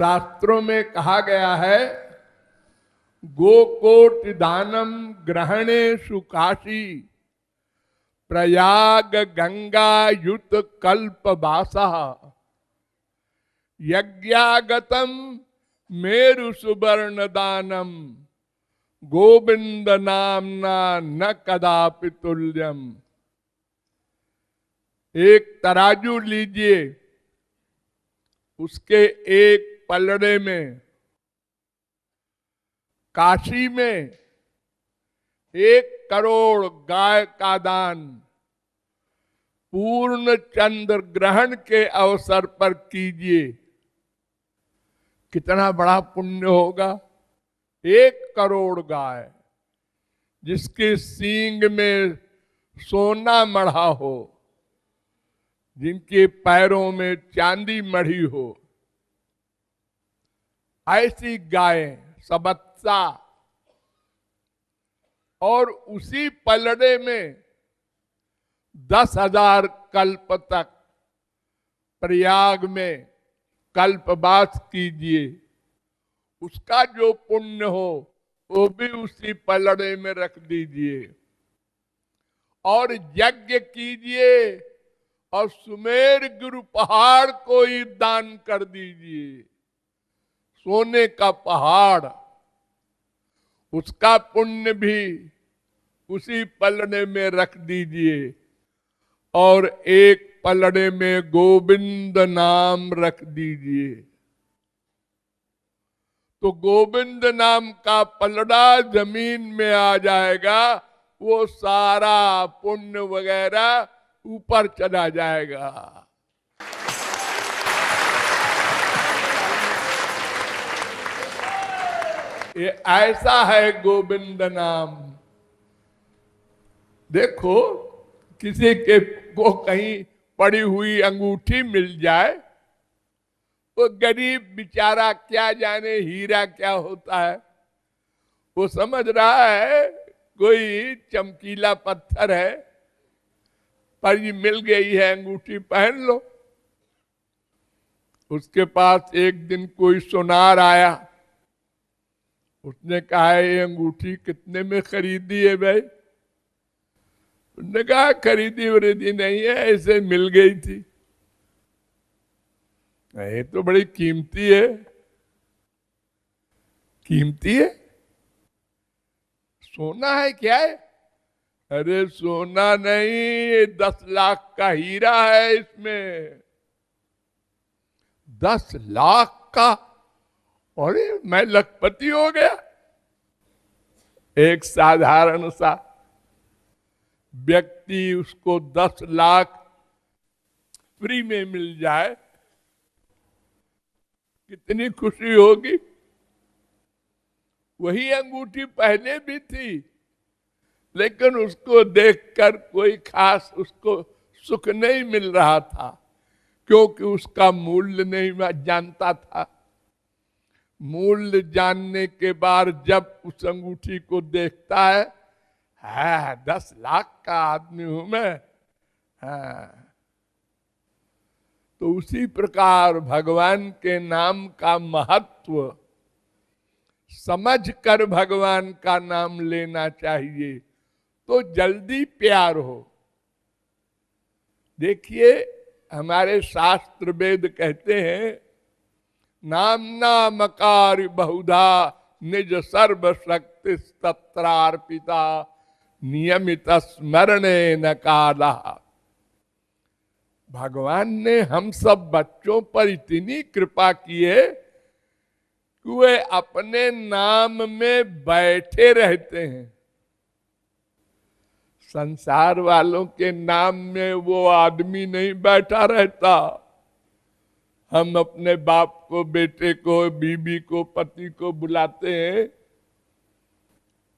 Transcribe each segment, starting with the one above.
शास्त्रों में कहा गया है, गोकोटि दानम ग्रहणेषु काशी प्रयाग गंगा युत कल्प वासा यज्ञागतम मेरु सुवर्ण दानम गोविंद नामना न कदापि तुल्यम। एक तराजू लीजिए, उसके एक पलड़े में काशी में 1 करोड़ गाय का दान पूर्ण चंद्र ग्रहण के अवसर पर कीजिए, कितना बड़ा पुण्य होगा। 1 करोड़ गाय जिसके सींग में सोना मढ़ा हो, जिनके पैरों में चांदी मढ़ी हो, ऐसी गायें सबत्सा, और उसी पलड़े में 10,000 कल्प तक प्रयाग में कल्पवास कीजिए, उसका जो पुण्य हो वो भी उसी पलड़े में रख दीजिए। और यज्ञ कीजिए और सुमेर गिरु पहाड़ को ही दान कर दीजिए, सोने का पहाड़, उसका पुण्य भी उसी पलड़े में रख दीजिए। और एक पलड़े में गोविंद नाम रख दीजिए, तो गोविंद नाम का पलड़ा जमीन में आ जाएगा, वो सारा पुण्य वगैरह ऊपर चला जाएगा। ये ऐसा है गोविंद नाम। देखो, किसी के को कहीं पड़ी हुई अंगूठी मिल जाए, वो गरीब बेचारा क्या जाने हीरा क्या होता है, वो समझ रहा है कोई चमकीला पत्थर है, पर ये मिल गई है अंगूठी, पहन लो। उसके पास एक दिन कोई सुनार आया, उसने कहा ये अंगूठी कितने में खरीदी है भाई? उसने कहा खरीदी वरीदी नहीं है, ऐसे मिल गई थी। ये तो बड़ी कीमती है। कीमती है? सोना है क्या है? अरे सोना नहीं, 10 लाख का हीरा है इसमें। 10 लाख का? अरे मैं लखपति हो गया। एक साधारण सा व्यक्ति, उसको 10 लाख फ्री में मिल जाए, कितनी खुशी होगी। वही अंगूठी पहले भी थी, लेकिन उसको देखकर कोई खास उसको सुख नहीं मिल रहा था, क्योंकि उसका मूल्य नहीं जानता था। मूल्य जानने के बाद जब उस अंगूठी को देखता है, 10 लाख का आदमी हूं मैं। तो उसी प्रकार भगवान के नाम का महत्व समझकर भगवान का नाम लेना चाहिए, तो जल्दी प्यार हो। देखिए, हमारे शास्त्र वेद कहते हैं, नाम नामकार बहुधा निज सर्वशक्ति तत्रार्पिता नियमित स्मरणे न काला। भगवान ने हम सब बच्चों पर इतनी कृपा की है कि वे अपने नाम में बैठे रहते हैं। संसार वालों के नाम में वो आदमी नहीं बैठा रहता। हम अपने बाप को, बेटे को, बीबी को, पति को बुलाते हैं,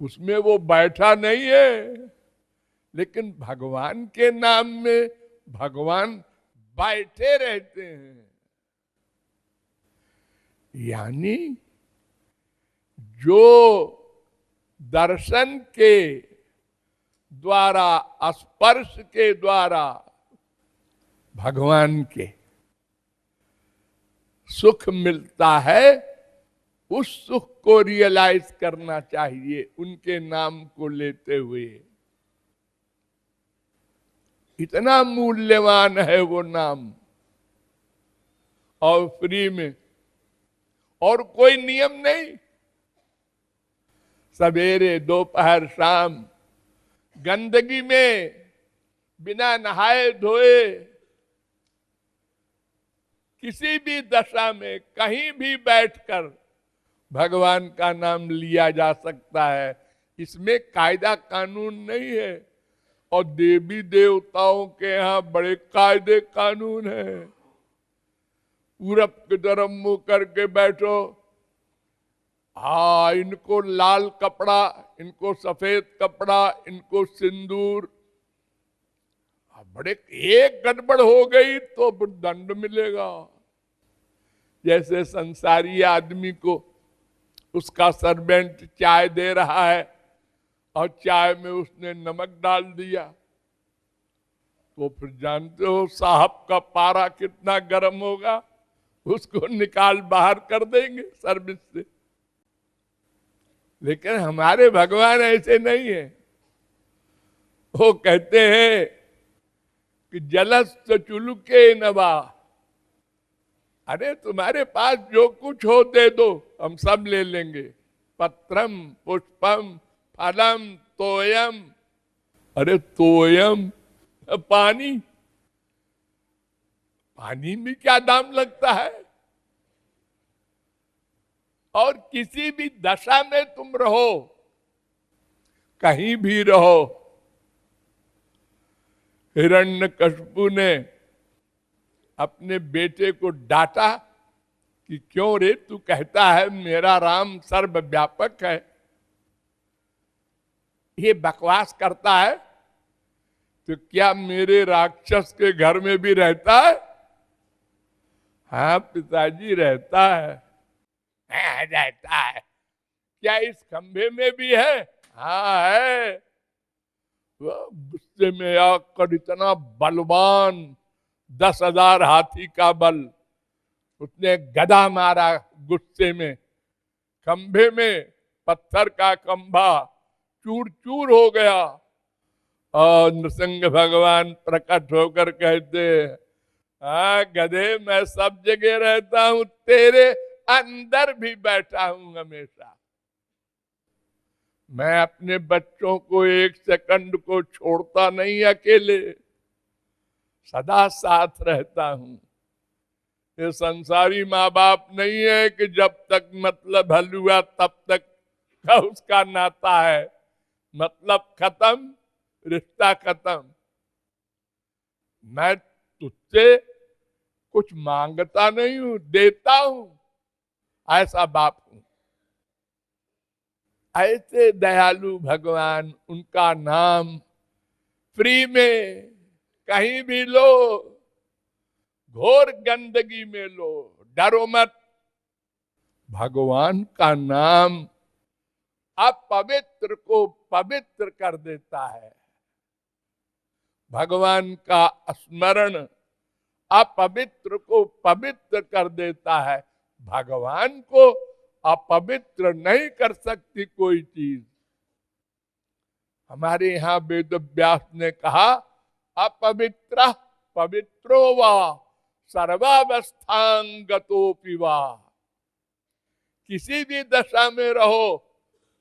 उसमें वो बैठा नहीं है। लेकिन भगवान के नाम में भगवान बैठे रहते हैं। यानी जो दर्शन के द्वारा, स्पर्श के द्वारा भगवान के सुख मिलता है, उस सुख को रियलाइज करना चाहिए उनके नाम को लेते हुए। इतना मूल्यवान है वो नाम, और फ्री में, और कोई नियम नहीं। सवेरे दोपहर शाम गंदगी में बिना नहाए धोए किसी भी दशा में कहीं भी बैठकर भगवान का नाम लिया जा सकता है। इसमें कायदा कानून नहीं है। और देवी देवताओं के यहाँ बड़े कायदे कानून है। पूरब की तरफ मुंह करके बैठो, हाँ इनको लाल कपड़ा, इनको सफेद कपड़ा, इनको सिंदूर। बड़े एक गड़बड़ हो गई तो दंड मिलेगा। जैसे संसारी आदमी को उसका सर्वेंट चाय दे रहा है और चाय में उसने नमक डाल दिया, तो फिर जानते हो साहब का पारा कितना गर्म होगा, उसको निकाल बाहर कर देंगे सर्विस से। लेकिन हमारे भगवान ऐसे नहीं है। वो कहते हैं कि जलस्त चुलुके नवा, अरे तुम्हारे पास जो कुछ हो दे दो, हम सब ले लेंगे। पत्रम पुष्पम फलम तोयम, अरे तोयम पानी, पानी में क्या दाम लगता है। और किसी भी दशा में तुम रहो, कहीं भी रहो। हिरण्यकशिपु ने अपने बेटे को डांटा कि क्यों रे, तू कहता है मेरा राम सर्वव्यापक है, ये बकवास करता है, तो क्या मेरे राक्षस के घर में भी रहता है? हाँ पिताजी रहता है। रहता है, क्या इस खंभे में भी है? हाँ है। वो गुस्से में आकर इतना बलवान 10,000 हाथी का बल, उसने गदा मारा गुस्से में, खंभे में पत्थर का खंभा चूर चूर हो गया। और नृसिंह भगवान प्रकट होकर कहते, हाँ गधे, मैं सब जगह रहता हूं, तेरे अंदर भी बैठा हूं हमेशा। मैं अपने बच्चों को एक सेकंड को छोड़ता नहीं, अकेले सदा साथ रहता हूं। ये संसारी माँ बाप नहीं है कि जब तक मतलब हल हुआ तब तक का उसका नाता है, मतलब खत्म, रिश्ता खत्म। मैं तुझसे कुछ मांगता नहीं हूं, देता हूं, ऐसा बाप हूं। ऐसे दयालु भगवान, उनका नाम फ्री में कहीं भी लो, घोर गंदगी में लो, डरो मत। भगवान का नाम अपवित्र को पवित्र कर देता है। भगवान का स्मरण अपवित्र को पवित्र कर देता है। भगवान को अपवित्र नहीं कर सकती कोई चीज। हमारे यहाँ वेद व्यास ने कहा, अपवित्र पवित्रो वा सर्वावस्थांगतोपि वा। किसी भी दशा में रहो,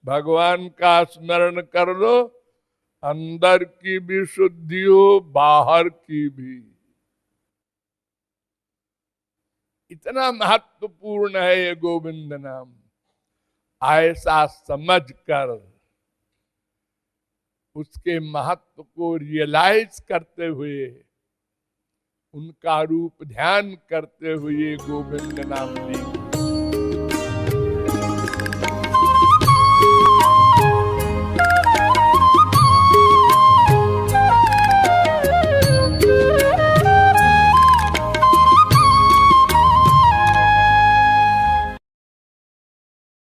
भगवान का स्मरण कर लो, अंदर की भी शुद्धि हो, बाहर की भी। इतना महत्वपूर्ण है ये गोविंद नाम। ऐसा समझकर उसके महत्व को रियलाइज करते हुए, उनका रूप ध्यान करते हुए गोविंद नाम ली।